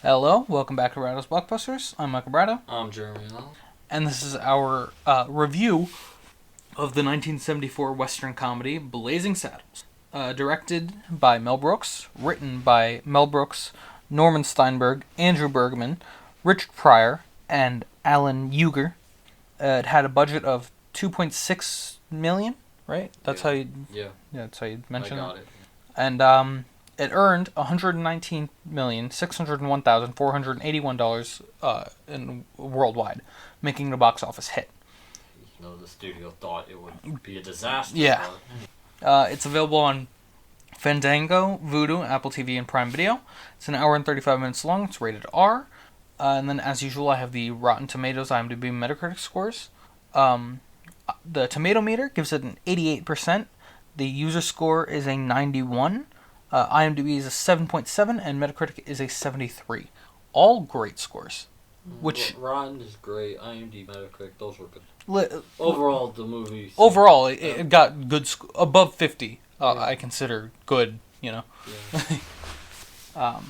Hello, welcome back to Bradow's Blockbusters. I'm Michael Bradow. I'm Jeremy. And this is our review of the 1974 Western comedy Blazing Saddles. Directed by Mel Brooks, written by Mel Brooks, Norman Steinberg, Andrew Bergman, Richard Pryor, and Alan Œugenère. It had a budget of $2.6 million, right? That's how you... Yeah. That's how you mentioned it. I got it. And it earned $119,601,481 in worldwide, making it a box office hit. You know, the studio thought it would be a disaster. Yeah. It's available on Fandango, Vudu, Apple TV, and Prime Video. It's an hour and 35 minutes long. It's rated R. And then, as usual, I have the Rotten Tomatoes, IMDb, Metacritic scores. The Tomato Meter gives it an 88%. The user score is a 91. IMDb is a 7.7, and Metacritic is a 73. All great scores. Which Rotten is great. IMDb, Metacritic, those were good. Overall, the movie... Overall, it got good... above 50, I consider good, you know. Yeah.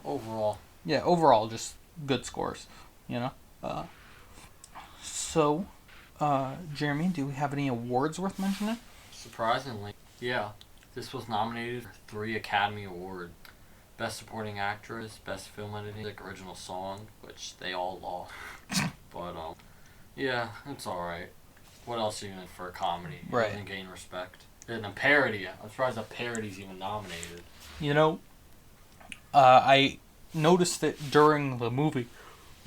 Overall. Yeah, overall, just good scores, you know. So, Jeremy, do we have any awards worth mentioning? Surprisingly, yeah. This was nominated for 3 Academy Awards. Best Supporting Actress, Best Film Editing, Original Song, which they all lost. But, yeah, it's alright. What else are you in for a comedy? Right. It doesn't gain respect. And a parody. I'm surprised a parody's even nominated. You know, I noticed it during the movie,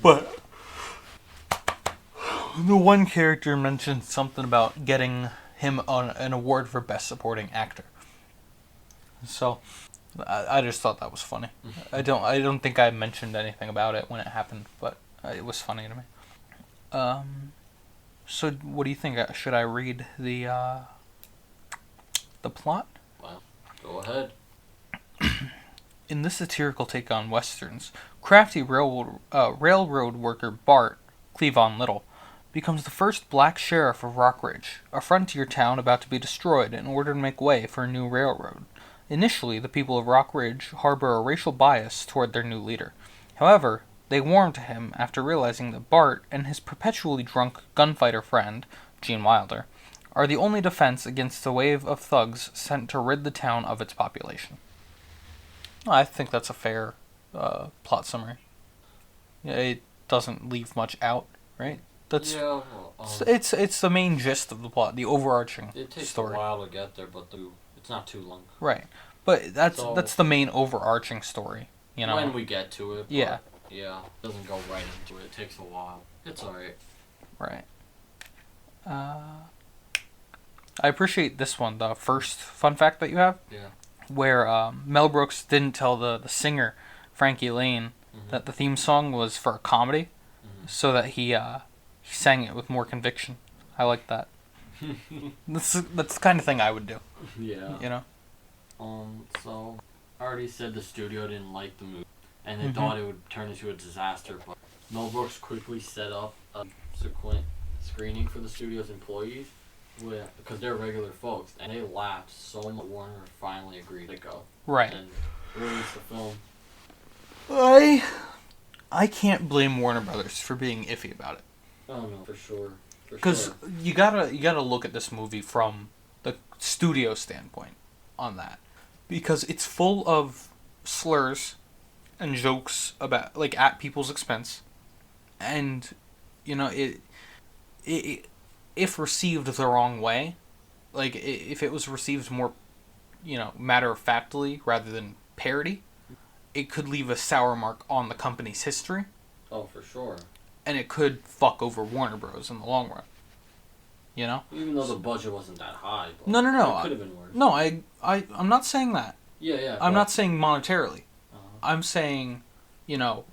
but the one character mentioned something about getting him an award for Best Supporting Actor. So, I just thought that was funny. I don't think I mentioned anything about it when it happened, but it was funny to me. So what do you think? Should I read the plot? Well, go ahead. In this satirical take on westerns, crafty railroad worker Bart Cleavon Little becomes the first black sheriff of Rock Ridge, a frontier town about to be destroyed in order to make way for a new railroad. Initially, the people of Rock Ridge harbor a racial bias toward their new leader. However, they warm to him after realizing that Bart and his perpetually drunk gunfighter friend, Gene Wilder, are the only defense against the wave of thugs sent to rid the town of its population. I think that's a fair plot summary. It doesn't leave much out, right? That's it's the main gist of the plot, the overarching story. It takes a while to get there, but it's not too long. Right, but that's the main overarching story, you know. When we get to it. Yeah. Yeah, it doesn't go right into it. It takes a while. It's alright. Right. I appreciate this one, the first fun fact that you have. Yeah. Where Mel Brooks didn't tell the singer, Frankie Laine, that the theme song was for a comedy, so that he sang it with more conviction. I like that. That's the kind of thing I would do. Yeah. You know? So, I already said the studio didn't like the movie, and they thought it would turn into a disaster, but Mel Brooks quickly set up a subsequent screening for the studio's employees, because they're regular folks, and they laughed so much Warner finally agreed to go. Right. And release the film. I can't blame Warner Brothers for being iffy about it. Oh no, for sure. Because you gotta look at this movie from the studio standpoint on that, because it's full of slurs and jokes about at people's expense, and you know it if received the wrong way, if it was received more, matter of factly rather than parody, it could leave a sour mark on the company's history. Oh, for sure. And it could fuck over Warner Bros. In the long run. You know? Even though the budget wasn't that high. But No. It could have been worse. No, I'm not saying that. Yeah. I'm not saying monetarily. Uh-huh. I'm saying, the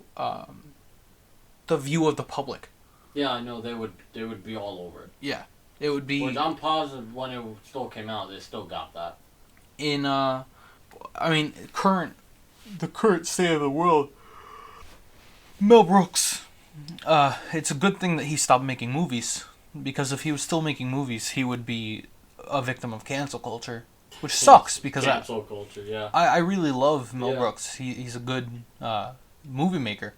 view of the public. Yeah, I know they would be all over it. Yeah, it would be. Which I'm positive when it still came out, they still got that. In the current state of the world, Mel Brooks. It's a good thing that he stopped making movies, because if he was still making movies, he would be a victim of cancel culture, which sucks because cancel culture. Yeah. I really love Mel Yeah. Brooks. He's a good movie maker,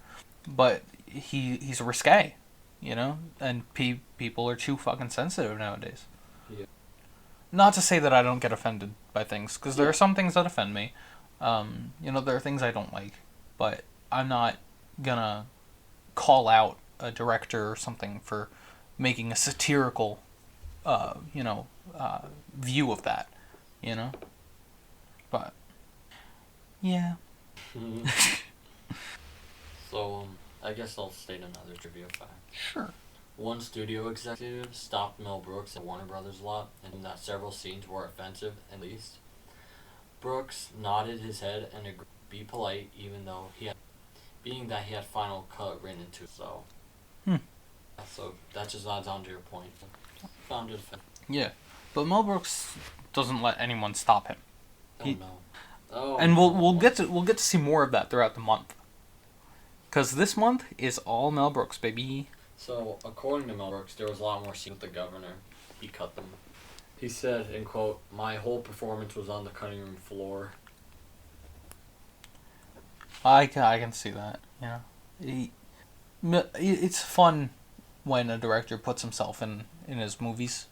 but he's risque, and people are too fucking sensitive nowadays. Yeah. Not to say that I don't get offended by things, because there are some things that offend me. There are things I don't like, but I'm not gonna call out a director or something for making a satirical, view of that, But, yeah. So, I guess I'll state another trivia fact. Sure. One studio executive stopped Mel Brooks at Warner Brothers lot, and that several scenes were offensive, at least. Brooks nodded his head and agreed to be polite, being that he had Final Cut written into it, so. So, that just adds on to your point. Found it offensive. Yeah. But Mel Brooks doesn't let anyone stop him. And we'll get to see more of that throughout the month. Because this month is all Mel Brooks, baby. So, according to Mel Brooks, there was a lot more scenes with the governor. He cut them. He said, in quote, "My whole performance was on the cutting room floor." I can see that, it's fun when a director puts himself in his movies.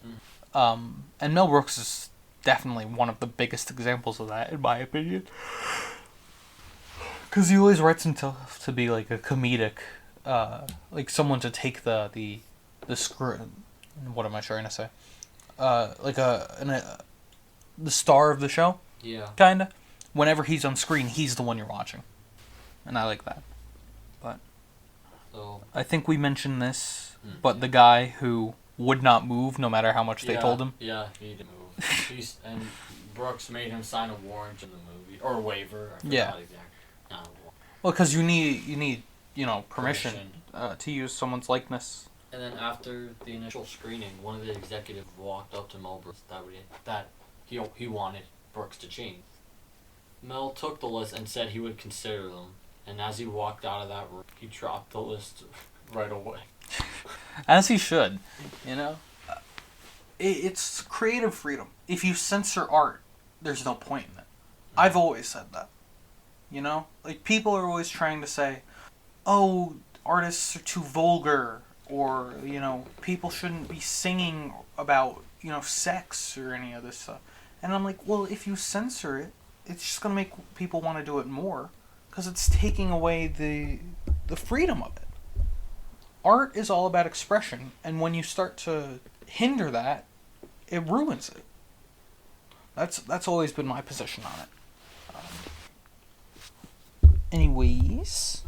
And Mel Brooks is definitely one of the biggest examples of that, in my opinion. Because he always writes himself to be like a comedic, like someone to take the screw. What am I trying to say? Like the star of the show. Yeah. Kinda. Whenever he's on screen, he's the one you're watching, and I like that. But I think we mentioned this, but the guy who would not move no matter how much they told him. Yeah, he didn't move. And Brooks made him sign a warrant in the movie, or a waiver. Yeah. Well, because you need permission. To use someone's likeness. And then after the initial screening, one of the executives walked up to Mel Brooks that he wanted Brooks to change. Mel took the list and said he would consider them. And as he walked out of that room, he dropped the list right away. As he should, It's creative freedom. If you censor art, there's no point in it. I've always said that. Like, people are always trying to say, oh, artists are too vulgar, or, people shouldn't be singing about, sex or any of this stuff. And I'm like, well, if you censor it, it's just going to make people want to do it more, because it's taking away the freedom of it. Art is all about expression, and when you start to hinder that, it ruins it. That's always been my position on it. Anyways,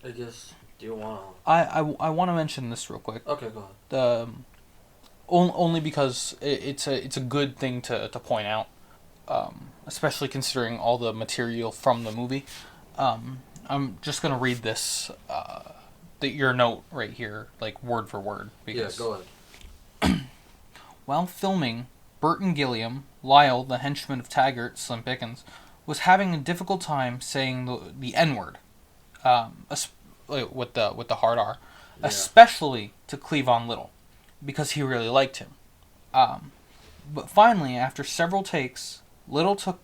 I guess, do you want to... I want to mention this real quick. Okay, go ahead. Only because it's a good thing to point out, especially considering all the material from the movie. I'm just gonna read this, your note right here, like word for word. Because, yeah, go ahead. While filming, Burton Gilliam, Lyle, the henchman of Taggart, Slim Pickens, was having a difficult time saying the N-word, with the hard R, especially to Cleavon Little, because he really liked him. But finally, after several takes, Little took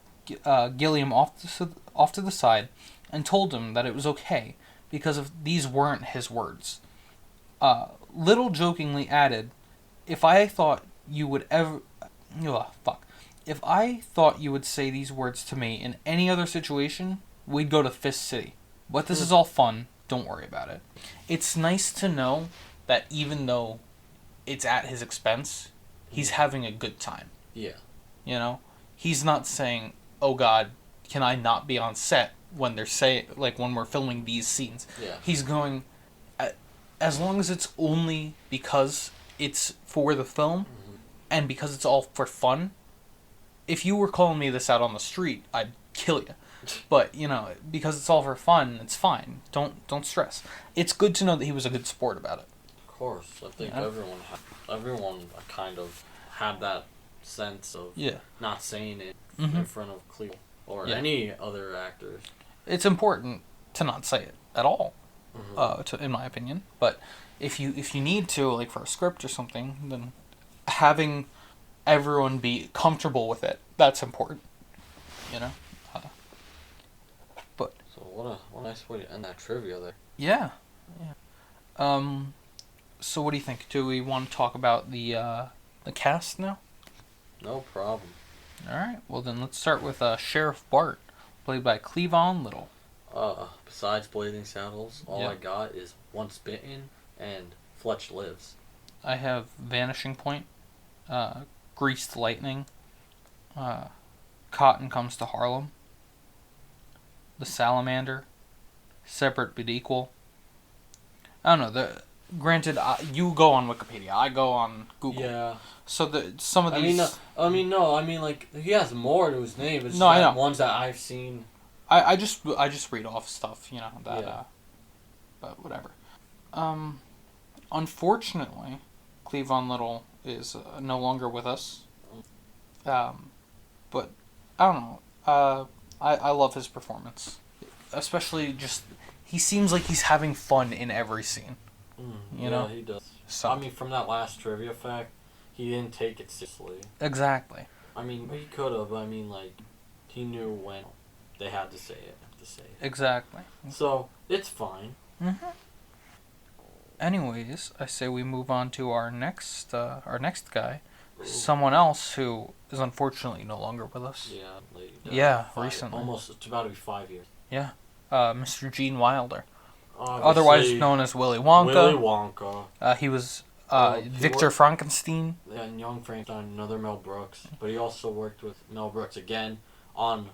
Gilliam off to the side and told him that it was okay because these weren't his words. Little jokingly added, "If I thought you would If I thought you would say these words to me in any other situation, we'd go to Fist City. But this is all fun. Don't worry about it." It's nice to know that even though it's at his expense, he's having a good time. Yeah. He's not saying, "Oh God, can I not be on set when when we're filming these scenes?" Yeah. He's going, as long as it's only because it's for the film, and because it's all for fun. If you were calling me this out on the street, I'd kill you. But, because it's all for fun, it's fine. Don't stress. It's good to know that he was a good sport about it. Of course. I think everyone kind of had that sense of not saying it in front of Cleo or any other actors. It's important to not say it at all, in my opinion. But if you need to, like for a script or something, then having everyone be comfortable with it, that's important. But So what a nice way to end that trivia there. Yeah. So what do you think? Do we want to talk about the cast now? No problem. All right. Well, then let's start with Sheriff Bart, played by Cleavon Little. Besides Blazing Saddles, all Yep. I got is Once Bitten and Fletch Lives. I have Vanishing Point, Greased Lightning, Cotton Comes to Harlem, The Salamander, Separate but Equal. I don't know. Granted, you go on Wikipedia. I go on Google. Yeah. So some of these. Like he has more to his name. It's No, I know. Ones that I've seen. I just read off stuff, that. Yeah. But whatever. Unfortunately, Cleavon Little is no longer with us. But I don't know. I love his performance, especially just he seems like he's having fun in every scene. You know? He does. So I mean, from that last trivia fact, he didn't take it seriously. exactly. I mean, he could have. I mean, like, he knew when they had to say it. Exactly. So it's fine. Mm-hmm. Anyways, I say we move on to our next guy, someone else who is unfortunately no longer with us. Yeah, recently. Almost, it's about to be 5 years. Yeah, Mr. Gene Wilder, Obviously, otherwise known as Willy Wonka. Willy Wonka. He was He Victor Frankenstein. And Young Frankenstein, another Mel Brooks. But he also worked with Mel Brooks again on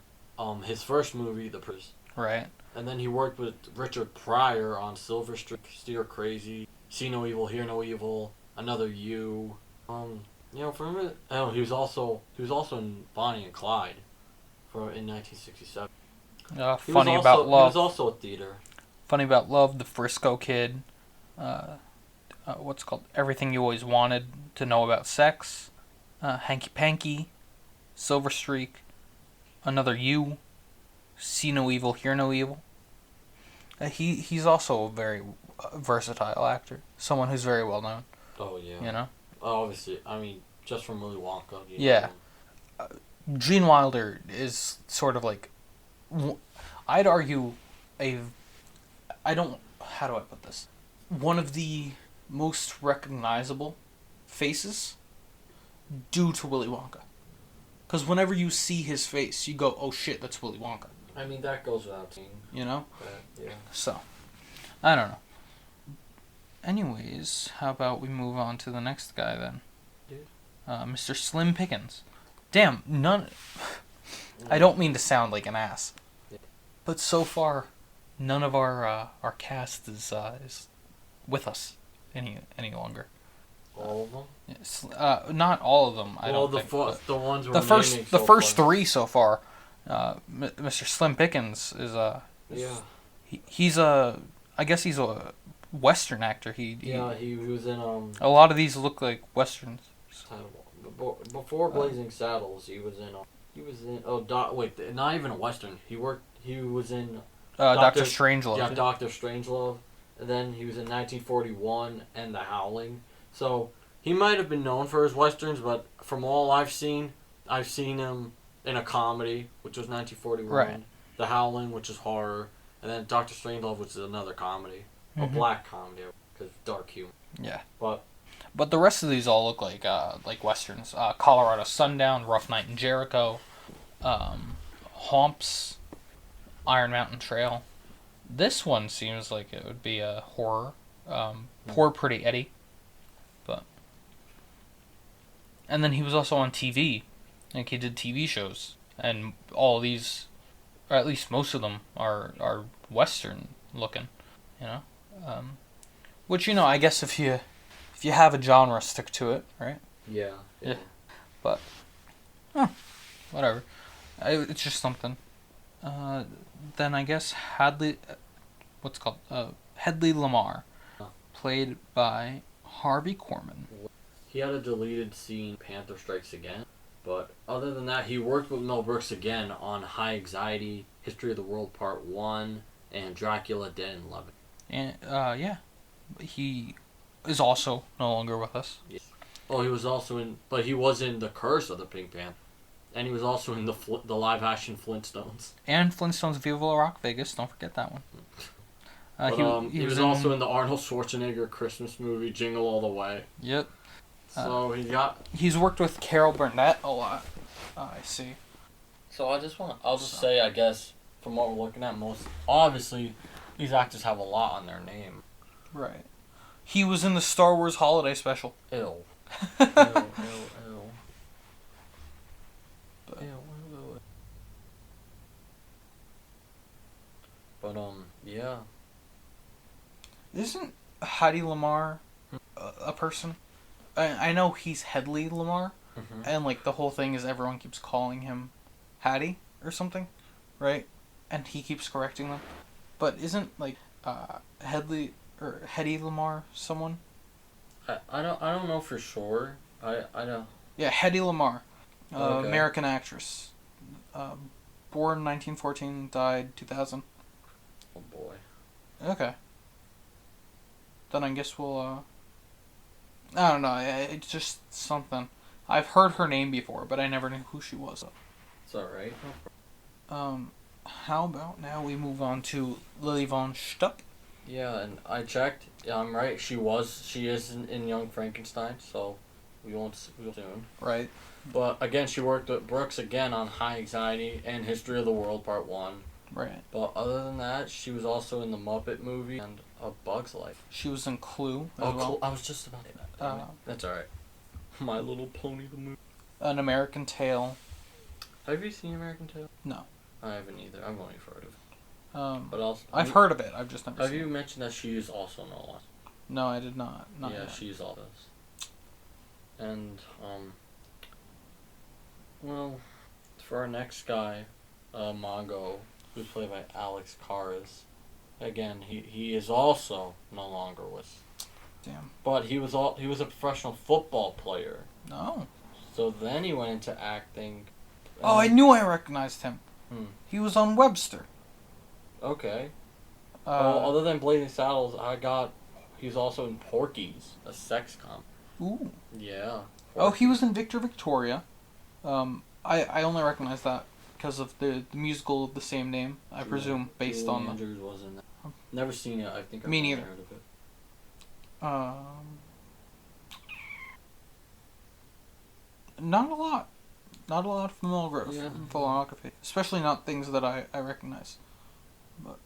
his first movie, The Prince. Right. And then he worked with Richard Pryor on Silver Streak, Steer Crazy, See No Evil, Hear No Evil, Another You. For him, he was also in Bonnie and Clyde, in 1967. Funny About Love. He was also a theater. Funny About Love, The Frisco Kid. What's it called? Everything You Always Wanted to Know About Sex. Hanky Panky. Silver Streak. Another You. See No Evil, Hear No Evil. He's also a very versatile actor. Someone who's very well known. Oh, yeah. Obviously, I mean, just from Willy Wonka. Yeah. Gene Wilder is sort of like, I'd argue how do I put this? One of the most recognizable faces due to Willy Wonka. Because whenever you see his face, you go, oh shit, that's Willy Wonka. I mean, that goes without saying. Yeah. So, I don't know. Anyways, how about we move on to the next guy then? Dude. Mr. Slim Pickens. Damn, I don't mean to sound like an ass. Yeah. But so far, none of our cast is with us any longer. All of them? Yes, not all of them. I don't think. The ones we're the first naming the so first far. three so far. Mr. Slim Pickens is he's a Western actor. He was in a lot of these look like Westerns. Before Blazing Saddles, he was in not even a Western. He was in Dr. Strangelove. Yeah, Dr. Strangelove. And then he was in 1941 and The Howling. So he might have been known for his Westerns, but from all I've seen him in a comedy, which was 1941. Right. The Howling, which is horror. And then Dr. Strangelove, which is another comedy. A black comedy, because dark humor. Yeah. But the rest of these all look like Westerns. Colorado Sundown, Rough Night in Jericho, Homps, Iron Mountain Trail. This one seems like it would be a horror. Poor Pretty Eddie. And then he was also on TV. Like, he did TV shows. And all of these, or at least most of them, are Western looking. Which, I guess if you have a genre, stick to it, right? Yeah. But, whatever. It's just something. Then I guess Hedley Lamar, played by Harvey Korman. He had a deleted scene, Panther Strikes Again. But other than that, he worked with Mel Brooks again on High Anxiety, History of the World Part 1, and Dracula Dead in Lebanon. And, he is also no longer with us. Yeah. Oh, he was also in The Curse of the Pink Panther. And he was also in the live-action Flintstones. And Flintstones Viva Rock Vegas. Don't forget that one. He was also in the Arnold Schwarzenegger Christmas movie, Jingle All the Way. Yep. So He's worked with Carol Burnett a lot. I see. So I'll just say, I guess, from what we're looking at, obviously, these actors have a lot on their name. Right. He was in the Star Wars Holiday Special. Ew. Ew. But, yeah. Isn't Hedy Lamarr a person? I know he's Hedley Lamarr, and, like, the whole thing is everyone keeps calling him Hattie or something, right? And he keeps correcting them. But isn't, like, Hedy Lamarr someone? I don't know for sure. I don't. Yeah, Hedy Lamarr, Okay. American actress, born 1914, died 2000. Oh boy. Okay. Then I guess we'll. I don't know. It's just something. I've heard her name before, but I never knew who she was. It's alright. How about now we move on to Lily von Shtupp? Yeah, and I checked. Yeah, I'm right. She is in Young Frankenstein, so we'll soon. Right. But again, she worked with Brooks again on High Anxiety and History of the World Part 1. Right. But other than that, she was also in the Muppet movie and A Bug's Life. She was in Clue as well. I was just about to say that. That's alright. My Little Pony the movie. An American Tale. Have you seen American Tail? No. I haven't either. I've only heard of it. But also, I've heard of it. I've just never have seen you it. mentioned that she is also Nolan? No, I did not. Not Yeah, yet. she's all this. And, well, for our next guy, Mongo, who's played by Alex Karas, again, he is also no longer with. Damn. But he was a professional football player. No. So then he went into acting. Oh, I knew I recognized him. He was on Webster. Okay. Other than Blazing Saddles, he was also in Porky's, a sex comedy. Ooh. Yeah. Oh, he was in Victor Victoria. I only recognize that because of the musical of the same name, I presume, based Julie on the... Andrews was in that. Never seen it. I think I've Me only neither. heard of it. Not a lot. Not a lot from Mel Brooks. Yeah. Filmography. Especially not things that I recognize. But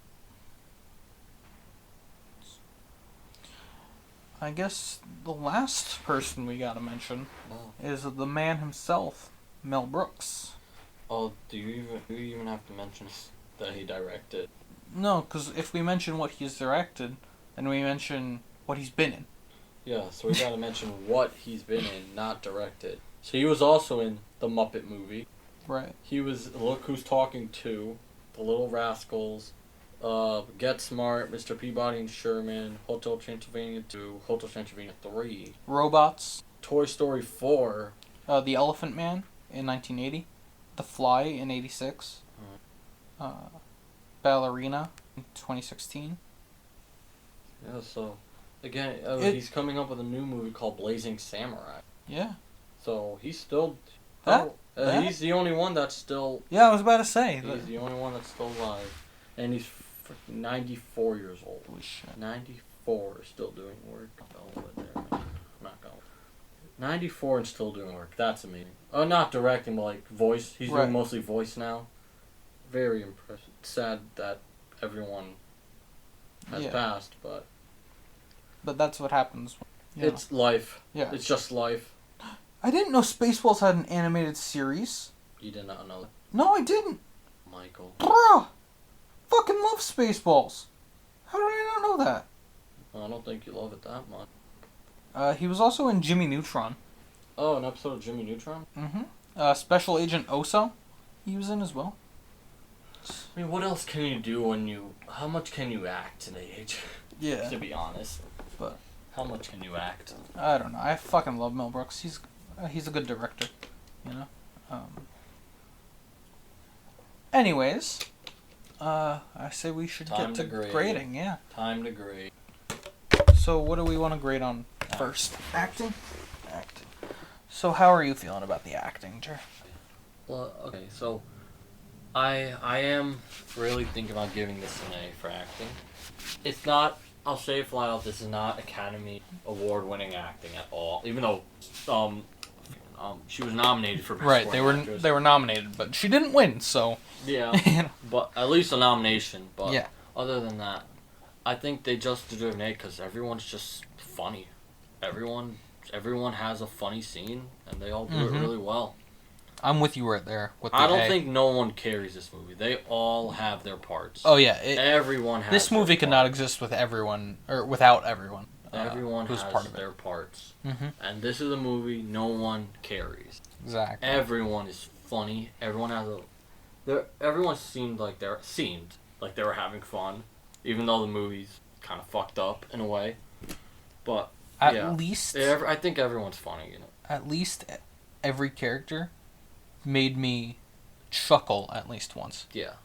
I guess the last person we gotta mention is the man himself, Mel Brooks. Oh, do you even have to mention that he directed? No, because if we mention what he's directed, then we mention what he's been in. Yeah, so we gotta mention what he's been in, not directed. So he was also in the Muppet movie. Right. He was Look Who's Talking 2, The Little Rascals, Get Smart, Mr. Peabody and Sherman, Hotel Transylvania 2, Hotel Transylvania 3. Robots. Toy Story 4. The Elephant Man in 1980. The Fly in 86. Ballerina in 2016. Yeah, so, again, he's coming up with a new movie called Blazing Samurai. Yeah. So, he's still... That? He's the only one that's still... Yeah, I was about to say. He's the only one that's still alive. And he's 94 years old. Holy shit. 94, still doing work. I'm not going. 94 and still doing work. That's amazing. Oh, not directing, but like voice. He's doing mostly voice now. Very impressive. Sad that everyone has passed, but... But that's what happens. It's life. Yeah. It's just life. I didn't know Spaceballs had an animated series. You did not know that. No, I didn't. Michael. Bruh! Fucking love Spaceballs. How did I not know that? I don't think you love it that much. He was also in Jimmy Neutron. Oh, an episode of Jimmy Neutron? Mm-hmm. Special Agent Oso, he was in as well. I mean, what else can you do how much can you act today's age? Yeah. To be honest. But how much can you act? I don't know. I fucking love Mel Brooks. He's a good director, you know? Anyways, I say we should get to grading, yeah. Time to grade. So what do we want to grade on first? Acting? Acting. So how are you feeling about the acting, Jer? Well, okay, so I am really thinking about giving this an A for acting. It's not. I'll say it flat out. This is not Academy Award-winning acting at all. Even though, she was nominated for Best Right, Supporting Actress. they were nominated, but she didn't win, so Yeah, but at least a nomination. But yeah. other than that, I think they just deserve an A because everyone's just funny. Everyone has a funny scene, and they all do it really well. I'm with you right there. With the I don't A. think no one carries this movie. They all have their parts. Oh yeah, everyone has. This movie their could not exist with everyone or without everyone. Everyone who's has part of their it. parts, Mm-hmm. and this is a movie no one carries. Exactly. Everyone is funny. Everyone seemed like they were having fun, even though the movie's kind of fucked up in a way. But At least I think everyone's funny. You know. At least every character made me chuckle at least once. Yeah.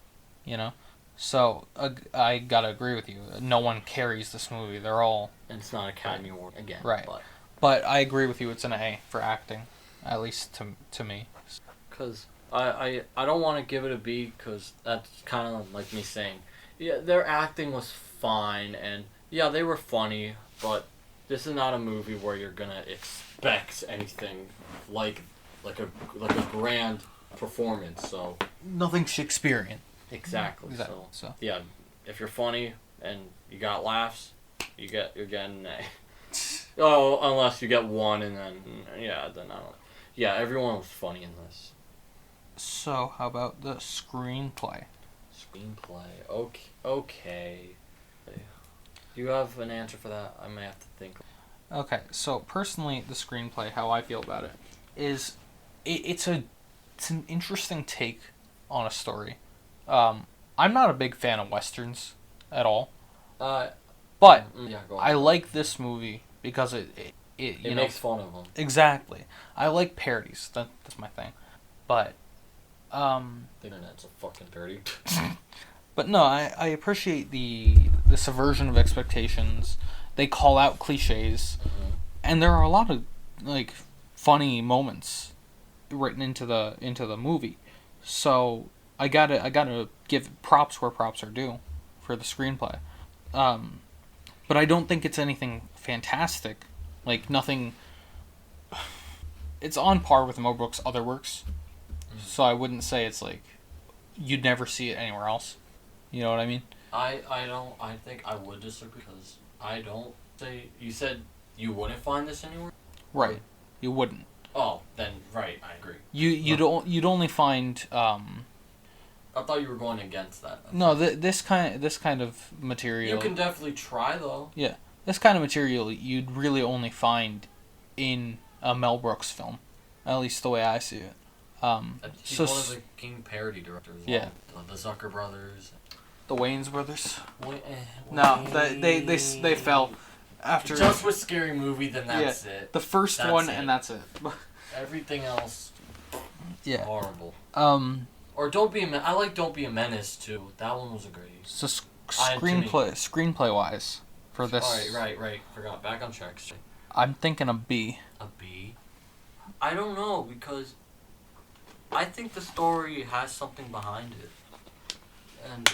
You know. So I gotta agree with you. No one carries this movie. They're all. And it's not Academy Award again. Right. But I agree with you. It's an A for acting, at least to me. Because I don't want to give it a B because that's kind of like me saying, yeah, their acting was fine and yeah, they were funny, but this is not a movie where you're gonna expect anything like a grand performance. So Nothing Shakespearean. exactly. So yeah, if you're funny and you got laughs, you're getting an A. Oh, unless you get one and then then I don't. Yeah, everyone was funny in this. So how about the screenplay? Okay. Do you have an answer for that? I may have to think. Okay, so personally, the screenplay, how I feel about it, is it's an interesting take on a story. I'm not a big fan of westerns at all, but yeah, go on. I like this movie because it makes fun of them. Exactly. I like parodies. That's my thing. But The internet's a fucking parody. but no, I appreciate the subversion of expectations. They call out cliches, and there are a lot of like funny moments written into the movie. So I gotta give props where props are due for the screenplay. But I don't think it's anything fantastic. Like nothing. It's on par with Mel Brooks' other works, so I wouldn't say it's like you'd never see it anywhere else. You know what I mean? I think I would disagree because I don't say. You said you wouldn't find this anywhere. Right. You wouldn't. Oh, then right, I agree. You'd only find. I thought you were going against that. No, this kind of material. You can definitely try though. Yeah, this kind of material you'd really only find in a Mel Brooks film, at least the way I see it. He's one of the king parody directors. Yeah. The Zucker brothers. The Wayans brothers. No, they fell after. Just with Scary Movie, then that's it. The first one, and that's it. Everything else. Yeah. Horrible. Or I like Don't Be a Menace too. That one was a great. So screenplay wise, for this. Right. Forgot. Back on track. I'm thinking a B. A B. I don't know because I think the story has something behind it, and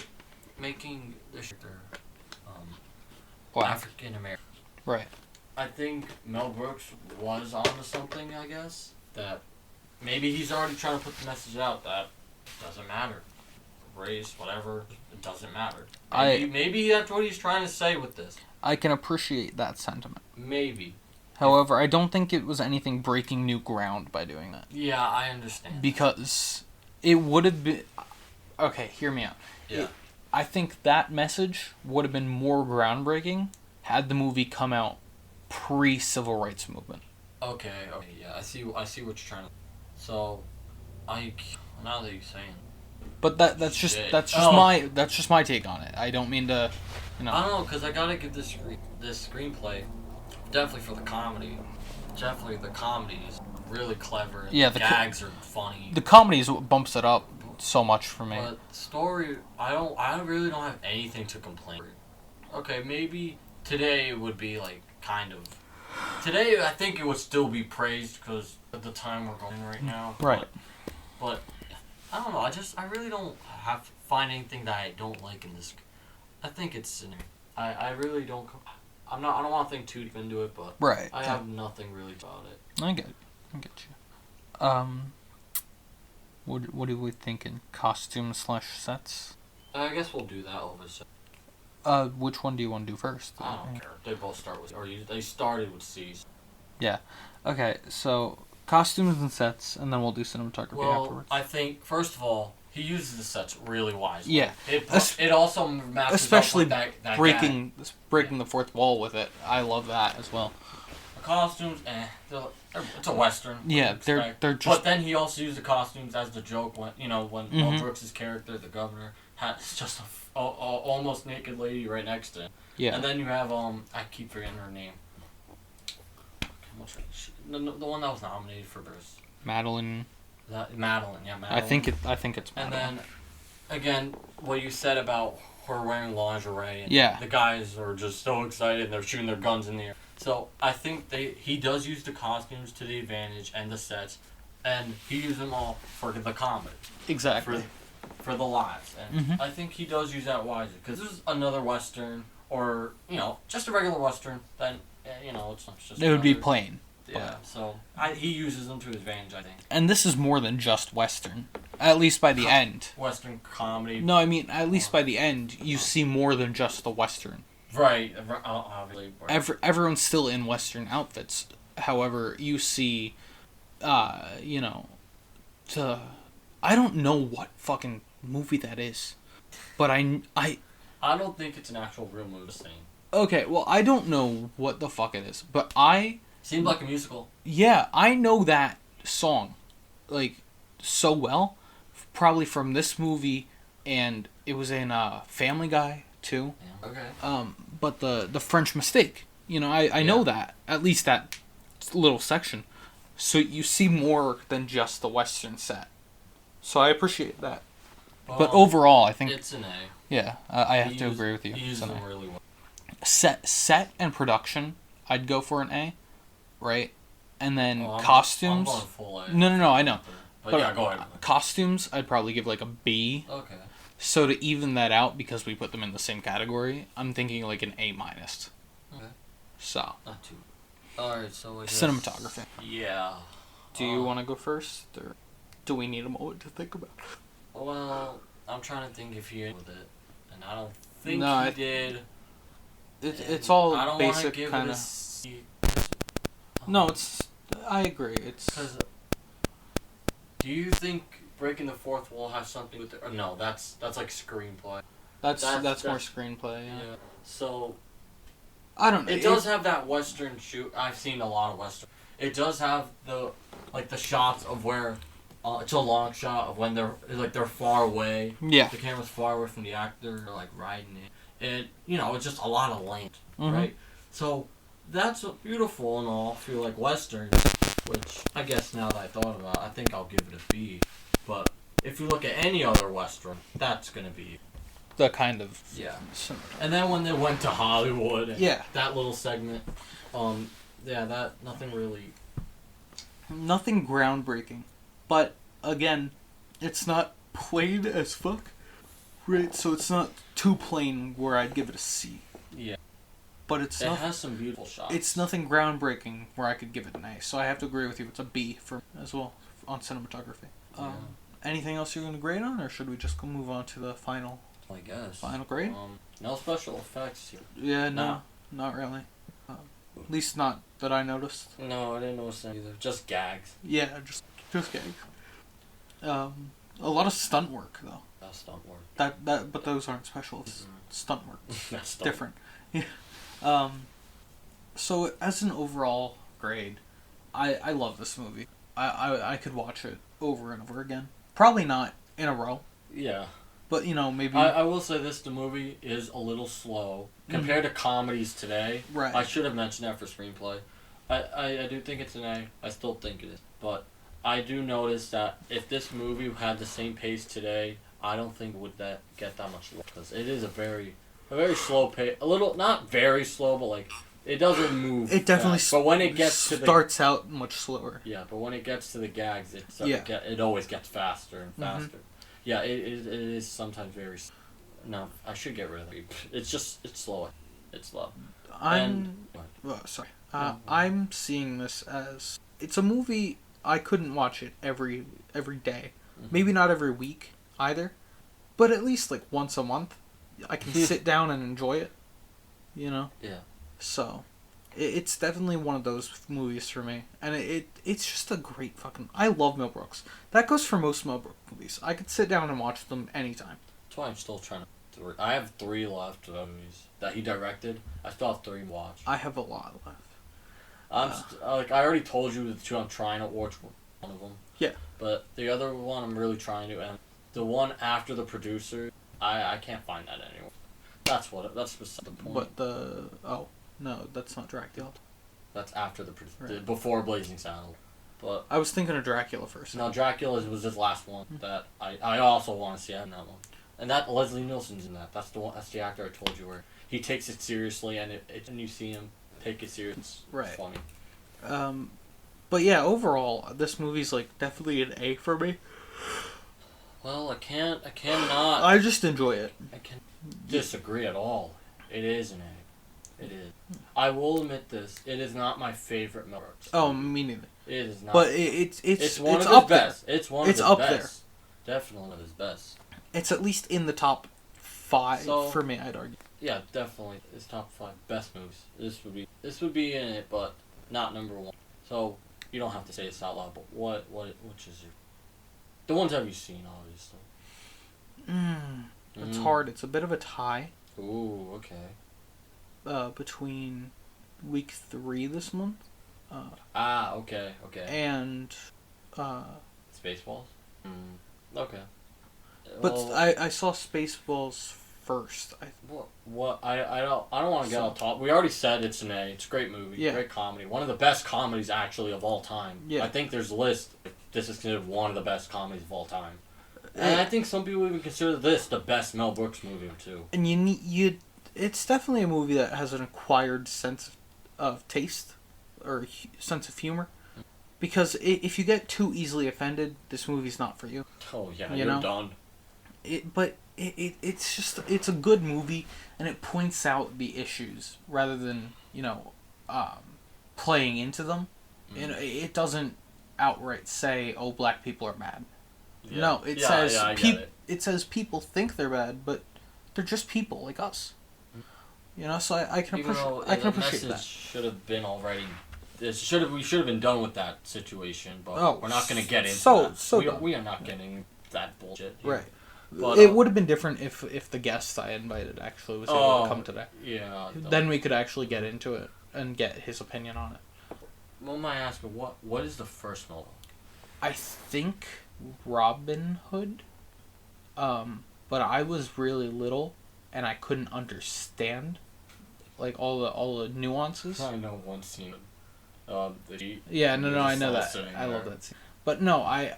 making the character African American. Right. I think Mel Brooks was onto something. I guess that maybe he's already trying to put the message out that it doesn't matter, race, whatever, it doesn't matter. Maybe that's what he's trying to say with this. I can appreciate that sentiment. Maybe. However, I don't think it was anything breaking new ground by doing that. Yeah, I understand. Because it would have been... Okay, hear me out. Yeah. I think that message would have been more groundbreaking had the movie come out pre-civil rights movement. Okay, yeah, I see what you're trying to... So, now that you're saying... But that's just my take on it. I don't mean to, I don't know, because I gotta give this screenplay, definitely for the comedy. Definitely the comedy is really clever. And the gags are funny. The comedy is what bumps it up so much for me. But story, I really don't have anything to complain. Okay, maybe today would be like kind of. Today, I think it would still be praised because of the time we're going right now. Right. But I don't know. I really don't find anything that I don't like in this. I think it's. I really don't. I don't want to think too deep into it, but right. I have nothing really about it. I get you. What do we think in costumes/sets? I guess we'll do that over. Which one do you want to do first? I don't care. They both start with, they started with C's. Yeah. Okay, so costumes and sets, and then we'll do cinematography afterwards. I think, first of all, he uses the sets really wisely. Yeah. It also matches especially up with that breaking the fourth wall with it. I love that as well. The costumes, it's a Western. Yeah, they're just... But then he also used the costumes as the joke when, when Mel Brooks' character, the governor, has just a almost naked lady right next to him. Yeah. And then you have, I keep forgetting her name. The one that was nominated for Bruce. Madeline. Madeline. I think it's Madeline. And then, again, what you said about her wearing lingerie, and yeah. the guys are just so excited, they're shooting their guns in the air. So, I think he does use the costumes to the advantage and the sets, and he uses them all for the comedy. Exactly. For the laughs. And I think he does use that wisely, because this is another Western, or, just a regular Western, then, it's just... It would be plain. Yeah, so he uses them to his advantage, I think. And this is more than just Western, at least by the end. Western comedy. No, I mean, at least by the end, you see more than just the Western. Right, obviously. Everyone's still in Western outfits. However, you see, I don't know what fucking movie that is, but I don't think it's an actual real movie. Okay, well, I don't know what the fuck it is, but Seemed like a musical. Yeah, I know that song, so well, probably from this movie, and it was in Family Guy, too. Yeah. Okay. But the French Mistake, I know that, at least that little section. So you see more than just the Western set. So I appreciate that. But overall, I think... It's an A. Yeah, I have to agree with you. He used them really well. Set and production, I'd go for an A. Right? And then costumes... I'm going full A. No, I know. But yeah, go ahead. Costumes, I'd probably give a B. Okay. So to even that out, because we put them in the same category, I'm thinking an A-. Okay. So. Not too. Alright, so I guess... Cinematography. Yeah. Do you want to go first, or do we need a moment to think about it? Well, I'm trying to think if he did with it, and I don't think he did. It's all I don't basic kind of... No, I agree. Because... Do you think breaking the fourth wall has something with it? Or no, that's screenplay. That's more screenplay, yeah. So... I don't know. It does have that Western shoot. I've seen a lot of Western. It does have the shots of where... it's a long shot of when they're far away. Yeah. The camera's far away from the actor, riding it. And, it's just a lot of length, right? So... That's beautiful and all, if you like Western, which I guess now that I thought about it, I think I'll give it a B. But if you look at any other Western, that's going to be... The kind of... Yeah. And then when they went to Hollywood, and yeah. that little segment, nothing really... Nothing groundbreaking. But, again, it's not plain as fuck, right? So it's not too plain where I'd give it a C. Yeah. But it has some beautiful shots. It's nothing groundbreaking where I could give it an A. So I have to agree with you. It's a B as well on cinematography. Yeah. Anything else you're going to grade on, or should we just move on to the final? I guess. Final grade? No special effects here. Yeah, no, not really. At least not that I noticed. No, I didn't notice that either. Just gags. Yeah, just gags. A lot of stunt work though. That's stunt work. But those aren't special. It's stunt work. That's different. Yeah. So as an overall grade, I love this movie. I could watch it over and over again. Probably not in a row. Yeah. But, maybe... I will say this, the movie is a little slow compared to comedies today. Right. I should have mentioned that for screenplay. I do think it's an A. I still think it is. But I do notice that if this movie had the same pace today, I don't think it would get that much slow. Because it is a very slow pace. A little, not very slow, but It doesn't move. It definitely fast, but when it gets to starts out much slower. Yeah, but when it gets to the gags, Yeah. it always gets faster and faster. Yeah, it is sometimes very. No, I should get rid of it. It's slow. It's slow. Sorry. I'm seeing this as it's a movie. I couldn't watch it every day. Maybe not every week either, but at least like once a month, I can sit down and enjoy it. You know. Yeah. So, it's definitely one of those movies for me, and it's just a great fucking. I love Mel Brooks. That goes for most Mel Brooks movies. I could sit down and watch them anytime. That's why I'm still trying to. I have 3 left movies that he directed. I still have 3 watched. I have a lot left. I already told you the 2 I'm trying to watch. One of them. Yeah. But the other one I'm really trying to, and the one after the producer, I can't find that anywhere. That's beside the point. But no, that's not Dracula. That's after before Blazing Saddles. But I was thinking of Dracula first. No, Dracula was his last one that I also want to see in that one. And that Leslie Nielsen's in that. That's the one. That's the actor I told you where he takes it seriously, and and you see him take it serious. Right. It's funny. But yeah, overall, this movie's like definitely an A for me. Well, I cannot. I just enjoy it. I can't disagree at all. It is an A. It is. I will admit this. It is not my favorite Mel Brooks. Oh, me neither. It is not. But it's one of up his best. It's one of his up best. Definitely one of his best. It's at least in the top 5 for me, I'd argue. Yeah, definitely. It's top 5 best movies. This would be in it, but not number 1. So you don't have to say this out loud. But which is the ones have you seen, obviously? It's hard. It's a bit of a tie. Ooh, okay. Between week 3 this month. Okay. And Spaceballs. Okay. But well, I saw Spaceballs first. What I don't want to get off top. We already said it's an A. It's a great movie. Yeah. Great comedy. One of the best comedies actually of all time. Yeah. I think there's a list. This is considered one of the best comedies of all time. And I think some people even consider this the best Mel Brooks movie too. And it's definitely a movie that has an acquired sense of taste or sense of humor. Because if you get too easily offended, this movie's not for you. Oh yeah, you're done. It's a good movie, and it points out the issues rather than playing into them. It doesn't outright say, "Oh, black people are bad." Yeah. No, it says people think they're bad, but they're just people like us. So I can appreciate that. Should have been already. We should have been done with that situation, but we're not going to get into that. We are not getting that bullshit here. Right. But, it would have been different if the guest I invited actually was able to come today. Yeah. Then we could actually get into it and get his opinion on it. Well, I ask you, what is the first novel? I think Robin Hood. But I was really little, and I couldn't understand like all the nuances. I know one scene. I know that. I love that scene. But no, I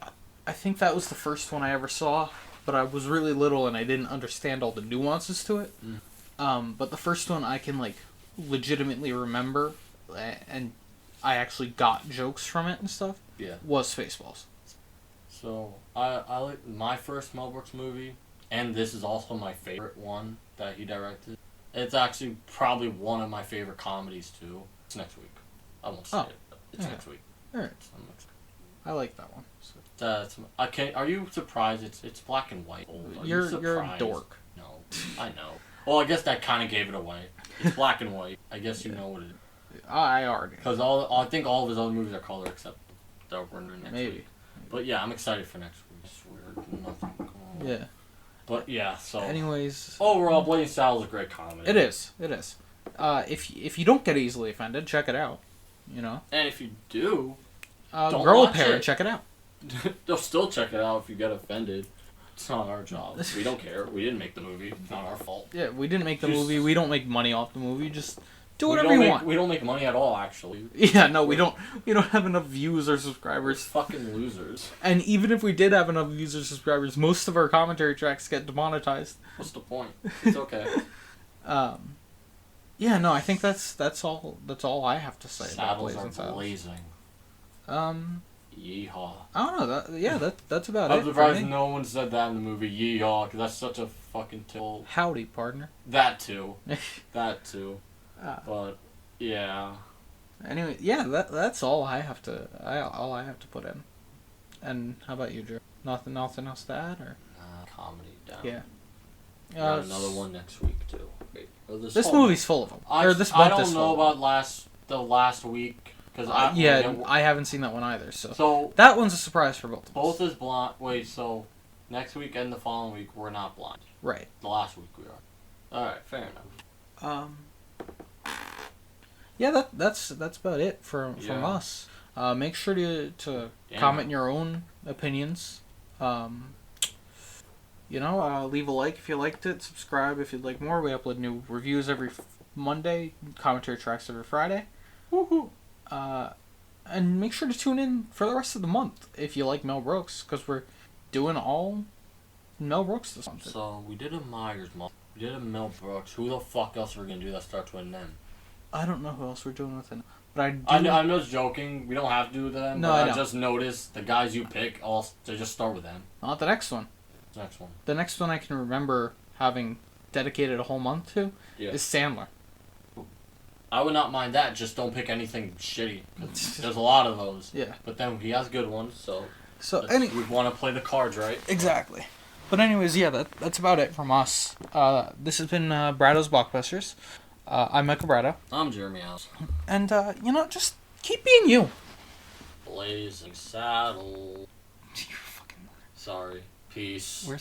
think that was the first one I ever saw. But I was really little and I didn't understand all the nuances to it. But the first one I can like legitimately remember, and I actually got jokes from it and stuff. Yeah. Was Spaceballs. So I like my first Mel Brooks movie, and this is also my favorite one that he directed. It's actually probably one of my favorite comedies too. It's next week. I won't say it. But it's next week. Alright. I like that one. So. Are you surprised? It's black and white. You're a dork. No, I know. Well, I guess that kind of gave it away. It's black and white. I guess you know what it is. I already. Because I think all of his other movies are color except that we're doing next week. But yeah, I'm excited for next week. I swear, nothing going on. Yeah. But yeah, so. Anyways. Overall, Blazing Saddles is a great comedy. It is. If you don't get easily offended, check it out. And if you do, grow a pair and check it out. They'll still check it out if you get offended. It's not our job. We don't care. We didn't make the movie. It's not our fault. Yeah, we didn't make the movie. We don't make money off the movie. Just do whatever you want. We don't make money at all, actually. Yeah, no, we don't have enough views or subscribers. We're fucking losers. And even if we did have enough views or subscribers, most of our commentary tracks get demonetized. What's the point? It's okay. Yeah, no, I think that's all I have to say about Saddles Blazing are Saddles. blazing. Yeehaw. I don't know. That's about I'm it. surprised For me. no one said that in the movie Yeehaw, because that's such a fucking tilt. Howdy, partner. That too. That too. Ah. But, yeah. Anyway, yeah, that's all I have to put in. And how about you, Drew? Nothing else to add, or? Comedy down. Yeah. Got another one next week too. Wait, This movie's full of them. This month I don't is know full. about the last week because I haven't seen that one either. So that one's a surprise for both of us. Both is blind. Wait, so next week and the following week we're not blind. Right. The last week we are. All right, fair enough. Yeah, that's about it from us. Make sure to comment your own opinions. Leave a like if you liked it. Subscribe if you'd like more. We upload new reviews every Monday. Commentary tracks every Friday. Woohoo! And make sure to tune in for the rest of the month if you like Mel Brooks, because we're doing all Mel Brooks this month. So we did a Myers month. We did a Mel Brooks. Who the fuck else are we gonna do that starts with an M? I don't know who else we're doing with it. But I'm just joking. We don't have to do them. No, but I I just noticed the guys you pick, they just start with M. Not the next one. Next one. The next one I can remember having dedicated a whole month to is Sandler. I would not mind that. Just don't pick anything shitty. 'Cause there's a lot of those. Yeah. But then he has good ones, so we want to play the cards right. Exactly. But anyways, yeah, that's about it from us. This has been Bradow's Blockbusters. I'm Michael Bradow. I'm Jeremy House. And, just keep being you. Blazing Saddle. Sorry. Peace. Where's